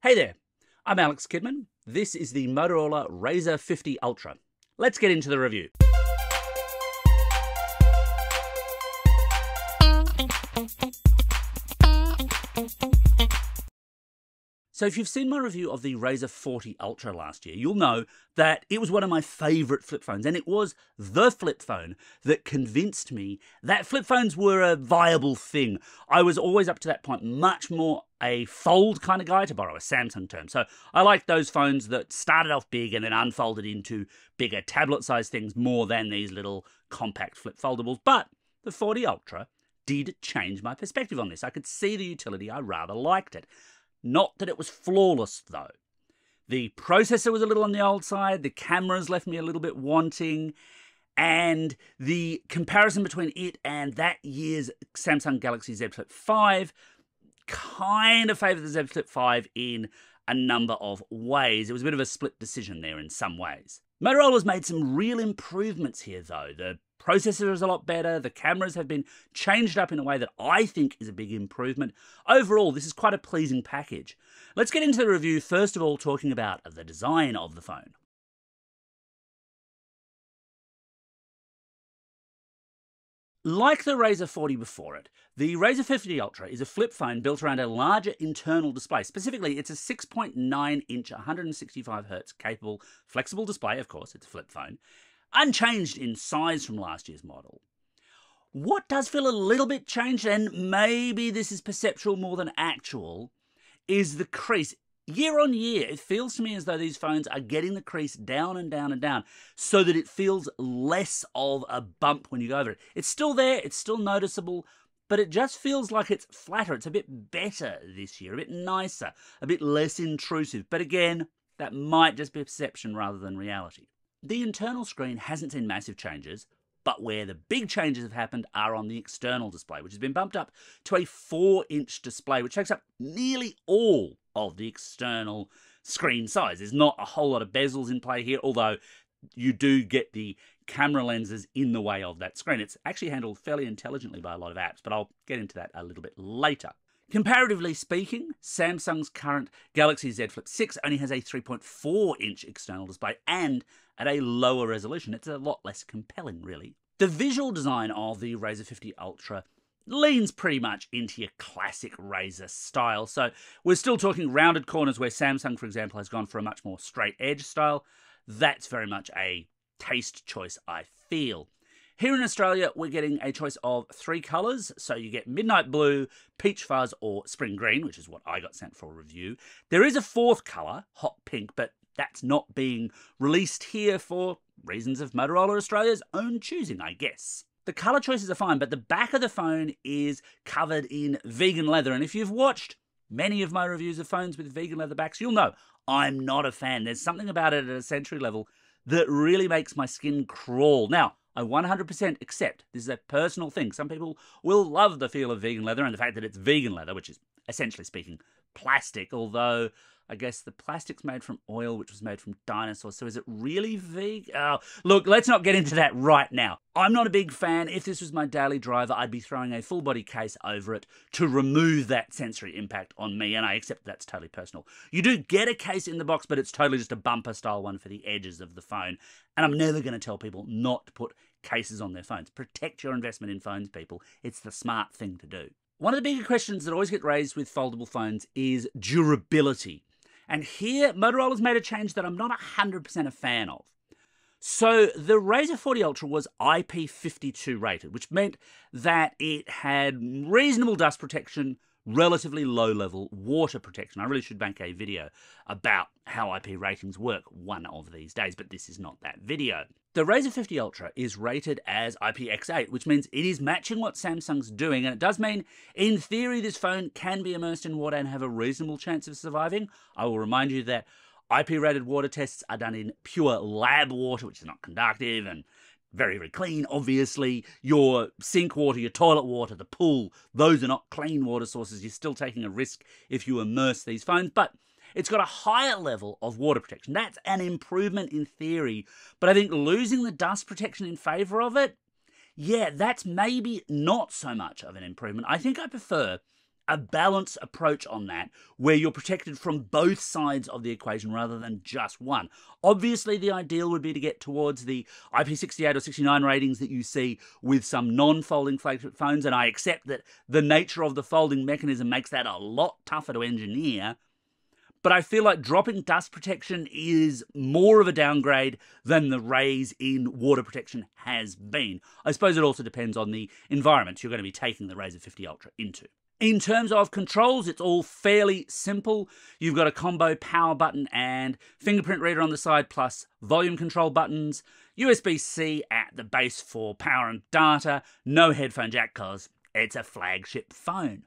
Hey there, I'm Alex Kidman. This is the Motorola Razr 50 Ultra. Let's get into the review. So if you've seen my review of the Razr 40 Ultra last year, you'll know that it was one of my favourite flip phones, and it was the flip phone that convinced me that flip phones were a viable thing. I was always up to that point much more a fold kind of guy, to borrow a Samsung term. So I liked those phones that started off big and then unfolded into bigger tablet-sized things more than these little compact flip foldables. But the 40 Ultra did change my perspective on this. I could see the utility. I rather liked it. Not that it was flawless, though. The processor was a little on the old side, the cameras left me a little bit wanting, and the comparison between it and that year's Samsung Galaxy Z Flip 5 kind of favoured the Z Flip 5 in a number of ways. It was a bit of a split decision there in some ways. Motorola's made some real improvements here, though. The processor is a lot better, the cameras have been changed up in a way that I think is a big improvement. Overall, this is quite a pleasing package. Let's get into the review, first of all talking about the design of the phone. Like the Razr 40 before it, the Razr 50 Ultra is a flip phone built around a larger internal display. Specifically, it's a 6.9-inch 165Hz capable flexible display. Of course, it's a flip phone, unchanged in size from last year's model. What does feel a little bit changed, and maybe this is perceptual more than actual, is the crease. Year on year, it feels to me as though these phones are getting the crease down and down and down so that it feels less of a bump when you go over it. It's still there, it's still noticeable, but it just feels like it's flatter. It's a bit better this year, a bit nicer, a bit less intrusive. But again, that might just be perception rather than reality. The internal screen hasn't seen massive changes, but where the big changes have happened are on the external display, which has been bumped up to a 4-inch display, which takes up nearly all of the external screen size. There's not a whole lot of bezels in play here, although you do get the camera lenses in the way of that screen. It's actually handled fairly intelligently by a lot of apps, but I'll get into that a little bit later. Comparatively speaking, Samsung's current Galaxy Z Flip 6 only has a 3.4-inch external display, and at a lower resolution. It's a lot less compelling, really. The visual design of the Razr 50 Ultra leans pretty much into your classic Razr style. So we're still talking rounded corners where Samsung, for example, has gone for a much more straight edge style. That's very much a taste choice, I feel. Here in Australia, we're getting a choice of 3 colours. So you get midnight blue, peach fuzz, or spring green, which is what I got sent for a review. There is a 4th colour, hot pink, but that's not being released here for reasons of Motorola Australia's own choosing, I guess. The colour choices are fine, but the back of the phone is covered in vegan leather. And if you've watched many of my reviews of phones with vegan leather backs, you'll know I'm not a fan. There's something about it at a sensory level that really makes my skin crawl. Now, I 100% accept this is a personal thing. Some people will love the feel of vegan leather and the fact that it's vegan leather, which is, essentially speaking, plastic, although I guess the plastic's made from oil, which was made from dinosaurs, so is it really vegan? Oh, look, let's not get into that right now. I'm not a big fan. If this was my daily driver, I'd be throwing a full-body case over it to remove that sensory impact on me, and I accept that's totally personal. You do get a case in the box, but it's totally just a bumper-style one for the edges of the phone, and I'm never going to tell people not to put cases on their phones. Protect your investment in phones, people. It's the smart thing to do. One of the bigger questions that always get raised with foldable phones is durability. And here, Motorola's made a change that I'm not 100% a fan of. So the Razr 40 Ultra was IP52 rated, which meant that it had reasonable dust protection, relatively low-level water protection. I really should make a video about how IP ratings work one of these days, but this is not that video. The Razr 50 Ultra is rated as IPX8, which means it is matching what Samsung's doing, and it does mean, in theory, this phone can be immersed in water and have a reasonable chance of surviving. I will remind you that IP-rated water tests are done in pure lab water, which is not conductive and very, very clean. Obviously, your sink water, your toilet water, the pool, those are not clean water sources. You're still taking a risk if you immerse these phones, but it's got a higher level of water protection. That's an improvement in theory, but I think losing the dust protection in favour of it, yeah, that's maybe not so much of an improvement. I think I prefer a balanced approach on that, where you're protected from both sides of the equation rather than just one. Obviously, the ideal would be to get towards the IP68 or 69 ratings that you see with some non-folding flagship phones, and I accept that the nature of the folding mechanism makes that a lot tougher to engineer. But I feel like dropping dust protection is more of a downgrade than the raise in water protection has been. I suppose it also depends on the environment you're going to be taking the Razr 50 Ultra into. In terms of controls, it's all fairly simple. You've got a combo power button and fingerprint reader on the side, plus volume control buttons, USB-C at the base for power and data, no headphone jack because it's a flagship phone.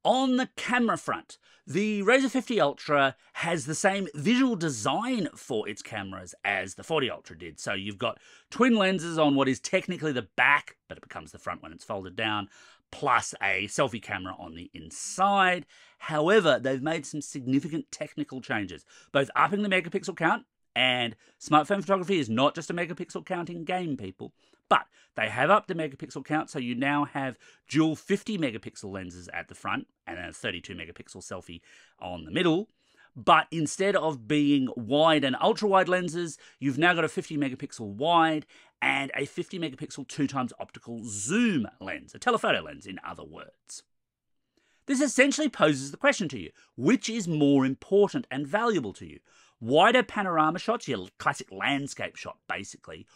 On the camera front, the Razr 50 Ultra has the same visual design for its cameras as the 40 Ultra did. So you've got twin lenses on what is technically the back, but it becomes the front when it's folded down, plus a selfie camera on the inside. However, they've made some significant technical changes, both upping the megapixel count, and smartphone photography is not just a megapixel counting game, people. But they have upped the megapixel count, so you now have dual 50 megapixel lenses at the front and a 32 megapixel selfie on the middle. But instead of being wide and ultra wide lenses, you've now got a 50 megapixel wide and a 50 megapixel 2x optical zoom lens, a telephoto lens in other words. This essentially poses the question to you: which is more important and valuable to you? Wider panorama shots, your classic landscape shot basically,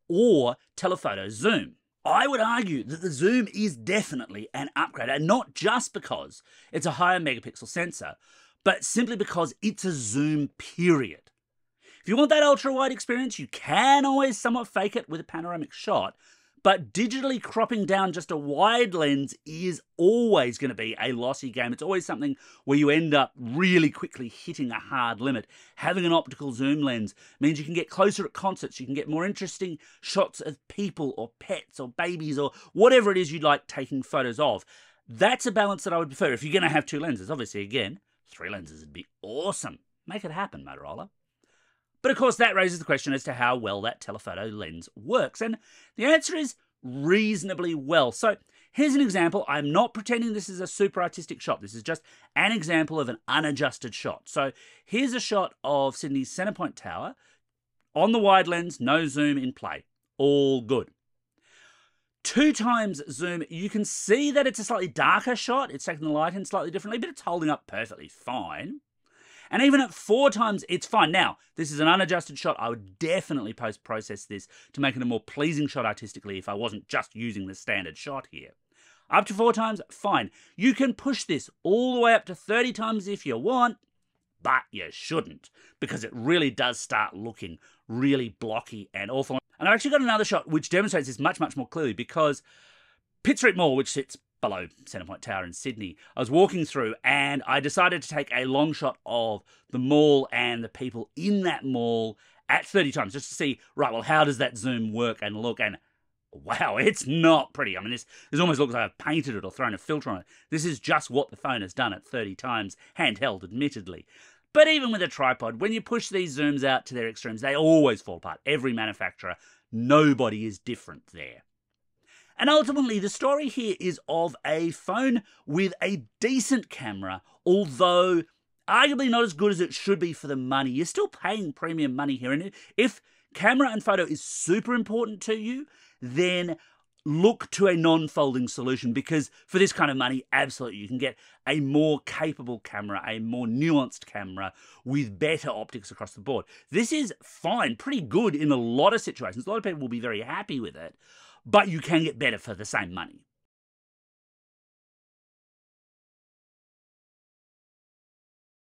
or telephoto zoom? I would argue that the zoom is definitely an upgrade, and not just because it's a higher megapixel sensor, but simply because it's a zoom period. If you want that ultra-wide experience, you can always somewhat fake it with a panoramic shot, but digitally cropping down just a wide lens is always going to be a lossy game. It's always something where you end up really quickly hitting a hard limit. Having an optical zoom lens means you can get closer at concerts, you can get more interesting shots of people or pets or babies or whatever it is you'd like taking photos of. That's a balance that I would prefer if you're going to have two lenses. Obviously, again, 3 lenses would be awesome. Make it happen, Motorola. But of course, that raises the question as to how well that telephoto lens works. And the answer is reasonably well. So here's an example. I'm not pretending this is a super artistic shot. This is just an example of an unadjusted shot. So here's a shot of Sydney's Centrepoint Tower. On the wide lens, no zoom in play. All good. 2x zoom, you can see that it's a slightly darker shot. It's taking the light in slightly differently, but it's holding up perfectly fine. And even at 4x, it's fine. Now, this is an unadjusted shot. I would definitely post-process this to make it a more pleasing shot artistically if I wasn't just using the standard shot here. Up to 4x, fine. You can push this all the way up to 30x if you want, but you shouldn't, because it really does start looking really blocky and awful. And I've actually got another shot which demonstrates this much, much more clearly, because Pitt Street Mall, which sits below Centrepoint Tower in Sydney, I was walking through and I decided to take a long shot of the mall and the people in that mall at 30x, just to see, right, well, how does that zoom work and look? And wow, it's not pretty. I mean, this almost looks like I've painted it or thrown a filter on it. This is just what the phone has done at 30x, handheld, admittedly. But even with a tripod, when you push these zooms out to their extremes, they always fall apart. Every manufacturer, nobody is different there. And ultimately, the story here is of a phone with a decent camera, although arguably not as good as it should be for the money. You're still paying premium money here. And if camera and photo is super important to you, then look to a non-folding solution, because for this kind of money, absolutely, you can get a more capable camera, a more nuanced camera with better optics across the board. This is fine, pretty good in a lot of situations. A lot of people will be very happy with it, but you can get better for the same money.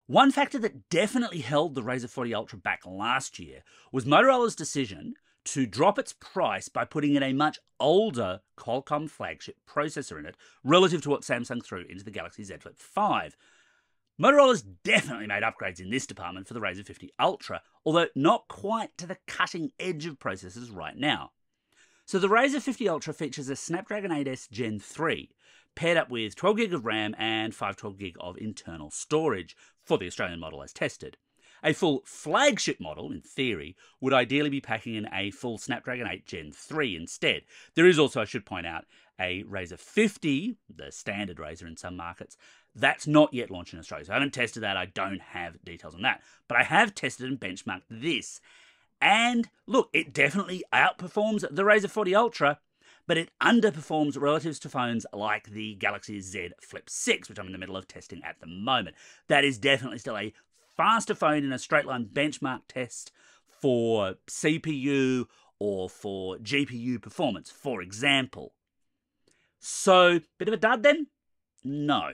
One factor that definitely held the Razr 40 Ultra back last year was Motorola's decision to drop its price by putting in a much older Qualcomm flagship processor in it, relative to what Samsung threw into the Galaxy Z Flip 5. Motorola's definitely made upgrades in this department for the Razr 50 Ultra, although not quite to the cutting edge of processors right now. So the Razr 50 Ultra features a Snapdragon 8S Gen 3, paired up with 12GB of RAM and 512GB of internal storage for the Australian model as tested. A full flagship model, in theory, would ideally be packing in a full Snapdragon 8 Gen 3 instead. There is also, I should point out, a Razr 50, the standard Razr in some markets. That's not yet launched in Australia, so I haven't tested that. I don't have details on that. But I have tested and benchmarked this. And look, it definitely outperforms the Razr 40 Ultra, but it underperforms relative to phones like the Galaxy Z Flip 6, which I'm in the middle of testing at the moment. That is definitely still a faster phone in a straight line benchmark test for CPU or for GPU performance, for example. So, bit of a dud then? No.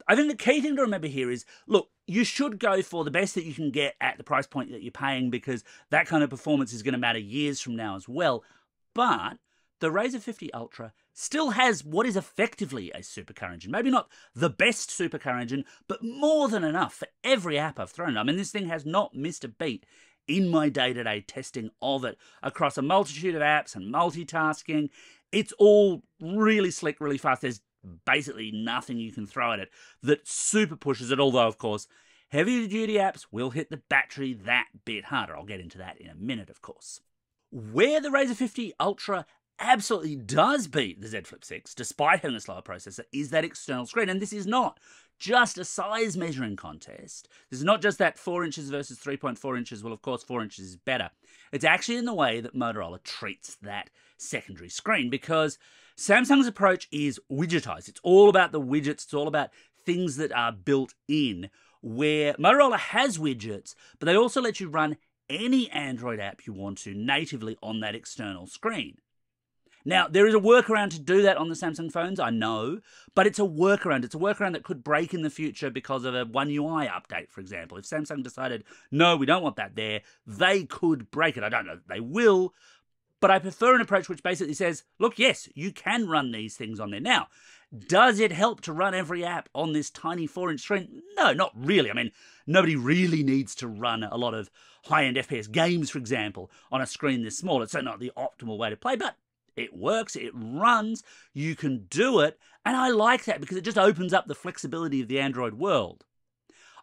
I think the key thing to remember here is, look, you should go for the best that you can get at the price point that you're paying, because that kind of performance is going to matter years from now as well. But the Razr 50 Ultra still has what is effectively a supercar engine. Maybe not the best supercar engine, but more than enough for every app I've thrown. I mean, this thing has not missed a beat in my day-to-day testing of it across a multitude of apps and multitasking. It's all really slick, really fast. There's basically nothing you can throw at it that super pushes it, although, of course, heavy-duty apps will hit the battery that bit harder. I'll get into that in a minute, of course. Where the Razr 50 Ultra absolutely does beat the Z Flip 6, despite having a slower processor, is that external screen. And this is not just a size measuring contest. This is not just that 4 inches versus 3.4 inches. Well, of course, 4 inches is better. It's actually in the way that Motorola treats that secondary screen, because Samsung's approach is widgetized. It's all about the widgets. It's all about things that are built in, where Motorola has widgets, but they also let you run any Android app you want to natively on that external screen. Now, there is a workaround to do that on the Samsung phones, I know, but it's a workaround. It's a workaround that could break in the future because of a One UI update, for example. If Samsung decided, no, we don't want that there, they could break it. I don't know that they will, but I prefer an approach which basically says, look, yes, you can run these things on there. Now, does it help to run every app on this tiny 4-inch screen? No, not really. I mean, nobody really needs to run a lot of high-end FPS games, for example, on a screen this small. It's certainly not the optimal way to play, but it works, it runs, you can do it, and I like that because it just opens up the flexibility of the Android world.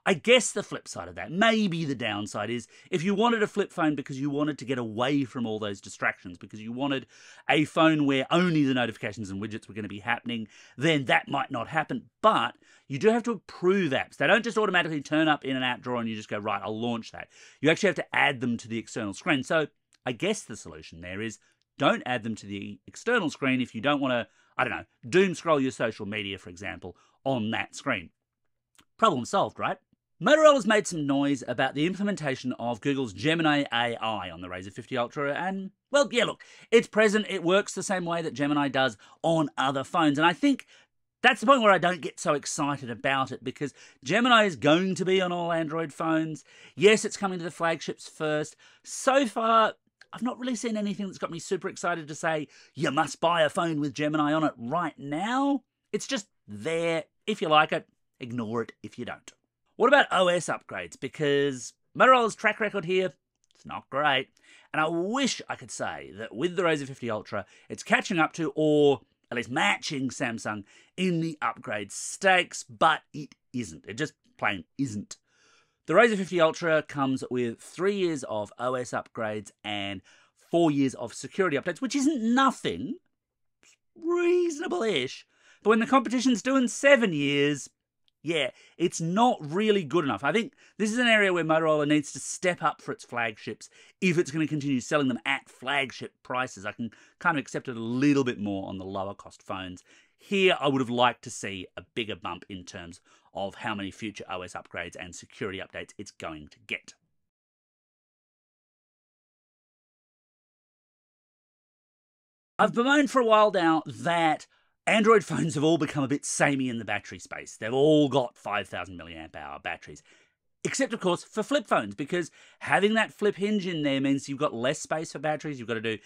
I guess the flip side of that, maybe the downside, is if you wanted a flip phone because you wanted to get away from all those distractions, because you wanted a phone where only the notifications and widgets were going to be happening, then that might not happen. But you do have to approve apps. They don't just automatically turn up in an app drawer and you just go, right, I'll launch that. You actually have to add them to the external screen. So I guess the solution there is, don't add them to the external screen if you don't want to, I don't know, doom scroll your social media, for example, on that screen. Problem solved, right? Motorola's made some noise about the implementation of Google's Gemini AI on the Razr 50 Ultra, and, well, yeah, look, it's present, it works the same way that Gemini does on other phones, and I think that's the point where I don't get so excited about it, because Gemini is going to be on all Android phones. Yes, it's coming to the flagships first. So far, I've not really seen anything that's got me super excited to say, you must buy a phone with Gemini on it right now. It's just there. If you like it, ignore it if you don't. What about OS upgrades? Because Motorola's track record here, it's not great. And I wish I could say that with the Razr 50 Ultra, it's catching up to, or at least matching, Samsung in the upgrade stakes, but it isn't. It just plain isn't. The Razr 50 Ultra comes with 3 years of OS upgrades and 4 years of security updates, which isn't nothing. Reasonable-ish. But when the competition's doing 7 years, yeah, it's not really good enough. I think this is an area where Motorola needs to step up for its flagships if it's going to continue selling them at flagship prices. I can kind of accept it a little bit more on the lower cost phones. Here, I would have liked to see a bigger bump in terms of how many future OS upgrades and security updates it's going to get. I've bemoaned for a while now that Android phones have all become a bit samey in the battery space. They've all got 5,000 milliamp hour batteries. Except, of course, for flip phones, because having that flip hinge in there means you've got less space for batteries. You've got to do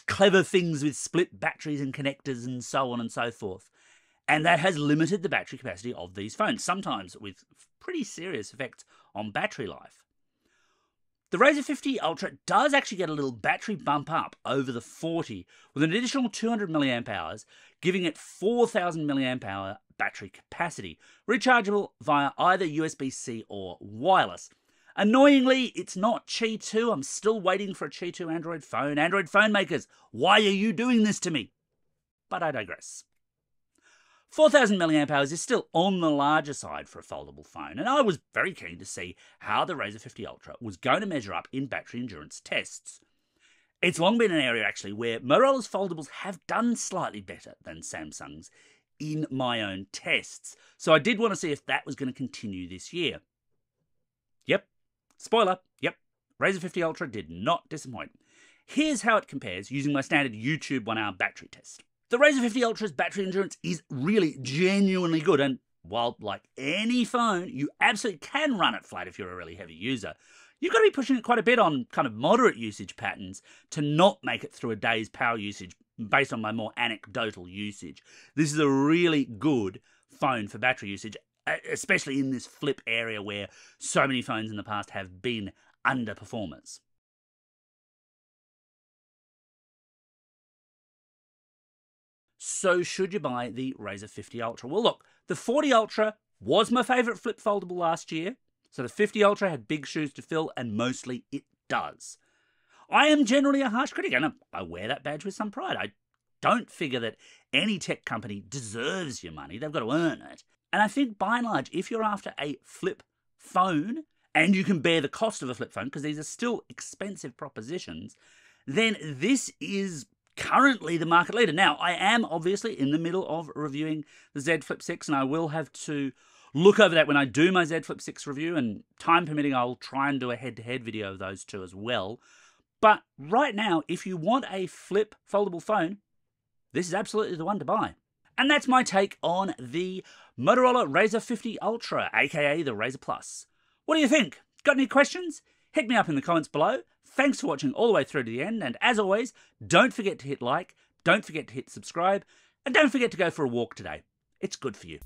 clever things with split batteries and connectors and so on and so forth. And that has limited the battery capacity of these phones, sometimes with pretty serious effects on battery life. The Razr 50 Ultra does actually get a little battery bump up over the 40 with an additional 200 milliamp hours, giving it 4,000 milliamp hour battery capacity, rechargeable via either USB-C or wireless. Annoyingly, it's not Qi 2. I'm still waiting for a Qi 2 Android phone. Android phone makers, why are you doing this to me? But I digress. 4,000 mAh is still on the larger side for a foldable phone, and I was very keen to see how the Razr 50 Ultra was going to measure up in battery endurance tests. It's long been an area actually where Motorola's foldables have done slightly better than Samsung's in my own tests, so I did want to see if that was going to continue this year. Yep, spoiler, yep, Razr 50 Ultra did not disappoint. Here's how it compares using my standard YouTube 1-hour battery test. The Razr 50 Ultra's battery endurance is really genuinely good, and while, like any phone, you absolutely can run it flat if you're a really heavy user, you've got to be pushing it quite a bit on kind of moderate usage patterns to not make it through a day's power usage based on my more anecdotal usage. This is a really good phone for battery usage, especially in this flip area where so many phones in the past have been underperformers. So should you buy the Razr 50 Ultra? Well, look, the 40 Ultra was my favourite flip foldable last year, so the 50 Ultra had big shoes to fill, and mostly it does. I am generally a harsh critic, and I wear that badge with some pride. I don't figure that any tech company deserves your money. They've got to earn it. And I think, by and large, if you're after a flip phone, and you can bear the cost of a flip phone, because these are still expensive propositions, then this is currently the market leader. Now, I am obviously in the middle of reviewing the Z Flip 6, and I will have to look over that when I do my Z Flip 6 review, and time permitting, I'll try and do a head-to-head video of those two as well. But right now, if you want a flip foldable phone, this is absolutely the one to buy. And that's my take on the Motorola Razr 50 Ultra, aka the Razr Plus. What do you think? Got any questions? Hit me up in the comments below. Thanks for watching all the way through to the end, and as always, don't forget to hit like, don't forget to hit subscribe, and don't forget to go for a walk today. It's good for you.